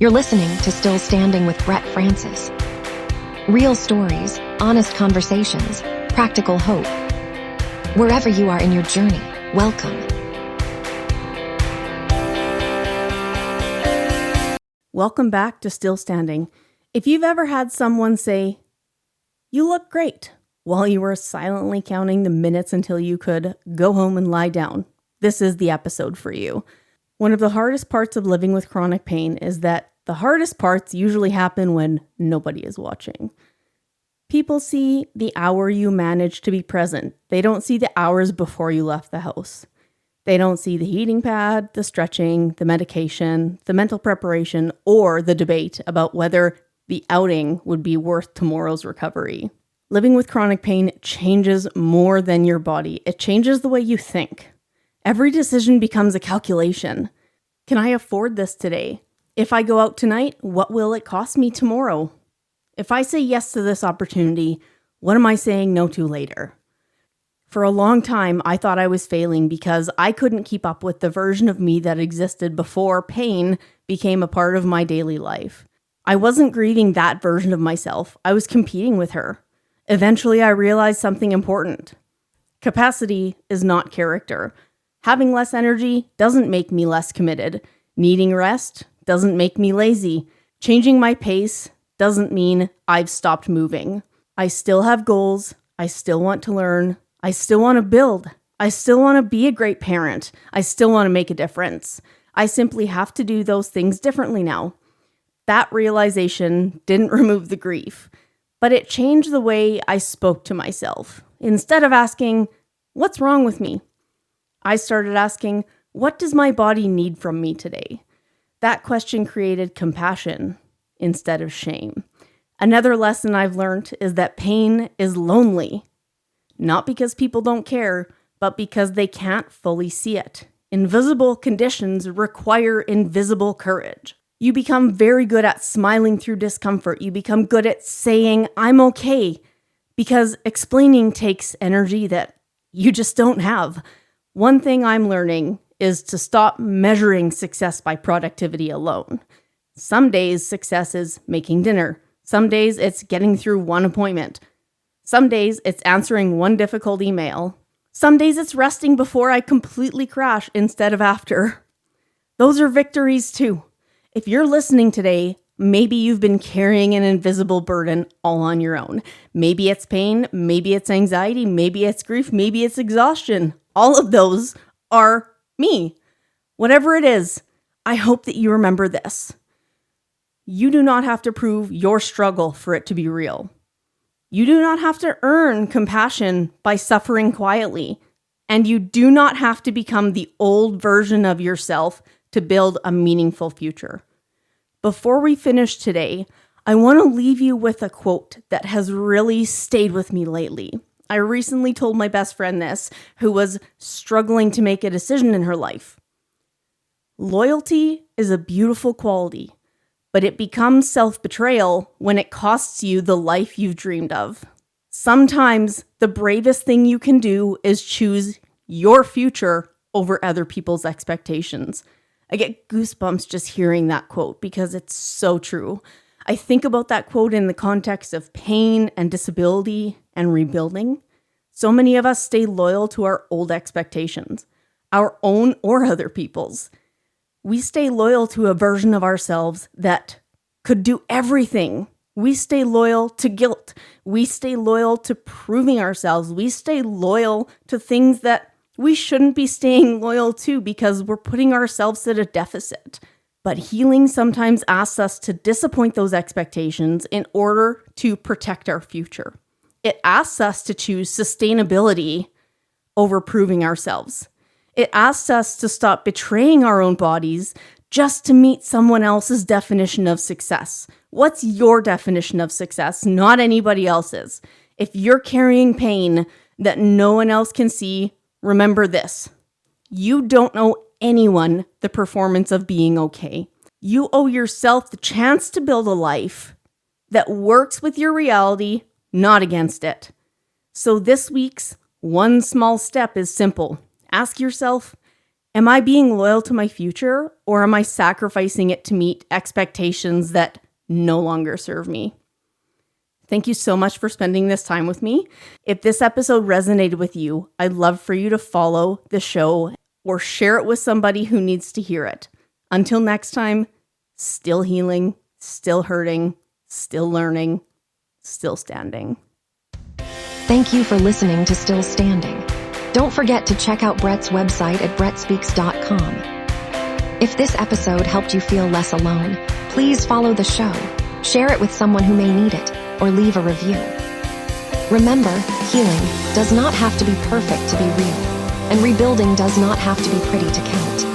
You're listening to Still Standing with Brett Francis. Real stories, honest conversations, practical hope. Wherever you are in your journey, welcome. Welcome back to Still Standing. If you've ever had someone say, "You look great," while you were silently counting the minutes until you could go home and lie down, this is the episode for you. One of the hardest parts of living with chronic pain is that the hardest parts usually happen when nobody is watching. People see the hour you managed to be present. They don't see the hours before you left the house. They don't see the heating pad, the stretching, the medication, the mental preparation, or the debate about whether the outing would be worth tomorrow's recovery. Living with chronic pain changes more than your body. It changes the way you think. Every decision becomes a calculation. Can I afford this today? If I go out tonight, what will it cost me tomorrow? If I say yes to this opportunity, what am I saying no to later? For a long time, I thought I was failing because I couldn't keep up with the version of me that existed before pain became a part of my daily life. I wasn't grieving that version of myself. I was competing with her. Eventually, I realized something important. Capacity is not character. Having less energy doesn't make me less committed. Needing rest doesn't make me lazy. Changing my pace doesn't mean I've stopped moving. I still have goals. I still want to learn. I still want to build. I still want to be a great parent. I still want to make a difference. I simply have to do those things differently now. That realization didn't remove the grief, but it changed the way I spoke to myself. Instead of asking, "What's wrong with me?" I started asking, "What does my body need from me today?" That question created compassion instead of shame. Another lesson I've learned is that pain is lonely. Not because people don't care, but because they can't fully see it. Invisible conditions require invisible courage. You become very good at smiling through discomfort. You become good at saying, "I'm okay," because explaining takes energy that you just don't have. One thing I'm learning is to stop measuring success by productivity alone. Some days success is making dinner. Some days it's getting through one appointment. Some days it's answering one difficult email. Some days it's resting before I completely crash instead of after. Those are victories too. If you're listening today, maybe you've been carrying an invisible burden all on your own. Maybe it's pain, maybe it's anxiety, maybe it's grief, maybe it's exhaustion. All of those are me. Whatever it is, I hope that you remember this. You do not have to prove your struggle for it to be real. You do not have to earn compassion by suffering quietly. And you do not have to become the old version of yourself to build a meaningful future. Before we finish today, I want to leave you with a quote that has really stayed with me lately. I recently told my best friend this, who was struggling to make a decision in her life. Loyalty is a beautiful quality, but it becomes self-betrayal when it costs you the life you've dreamed of. Sometimes the bravest thing you can do is choose your future over other people's expectations. I get goosebumps just hearing that quote because it's so true. I think about that quote in the context of pain and disability and rebuilding. So many of us stay loyal to our old expectations, our own or other people's. We stay loyal to a version of ourselves that could do everything. We stay loyal to guilt. We stay loyal to proving ourselves. We stay loyal to things that we shouldn't be staying loyal to because we're putting ourselves at a deficit. But healing sometimes asks us to disappoint those expectations in order to protect our future. It asks us to choose sustainability over proving ourselves. It asks us to stop betraying our own bodies just to meet someone else's definition of success. What's your definition of success? Not anybody else's. If you're carrying pain that no one else can see, remember this. You don't owe anyone the performance of being okay. You owe yourself the chance to build a life that works with your reality, not against it. So this week's one small step is simple. Ask yourself, Am I being loyal to my future, or am I sacrificing it to meet expectations that no longer serve me? Thank you so much for spending this time with me. If this episode resonated with you, I'd love for you to follow the show or share it with somebody who needs to hear it. Until next time, still healing, still hurting, still learning, still standing. Thank you for listening to Still Standing. Don't forget to check out Brett's website at brettspeaks.com. If this episode helped you feel less alone, please follow the show, share it with someone who may need it, or leave a review. Remember, healing does not have to be perfect to be real, and rebuilding does not have to be pretty to count.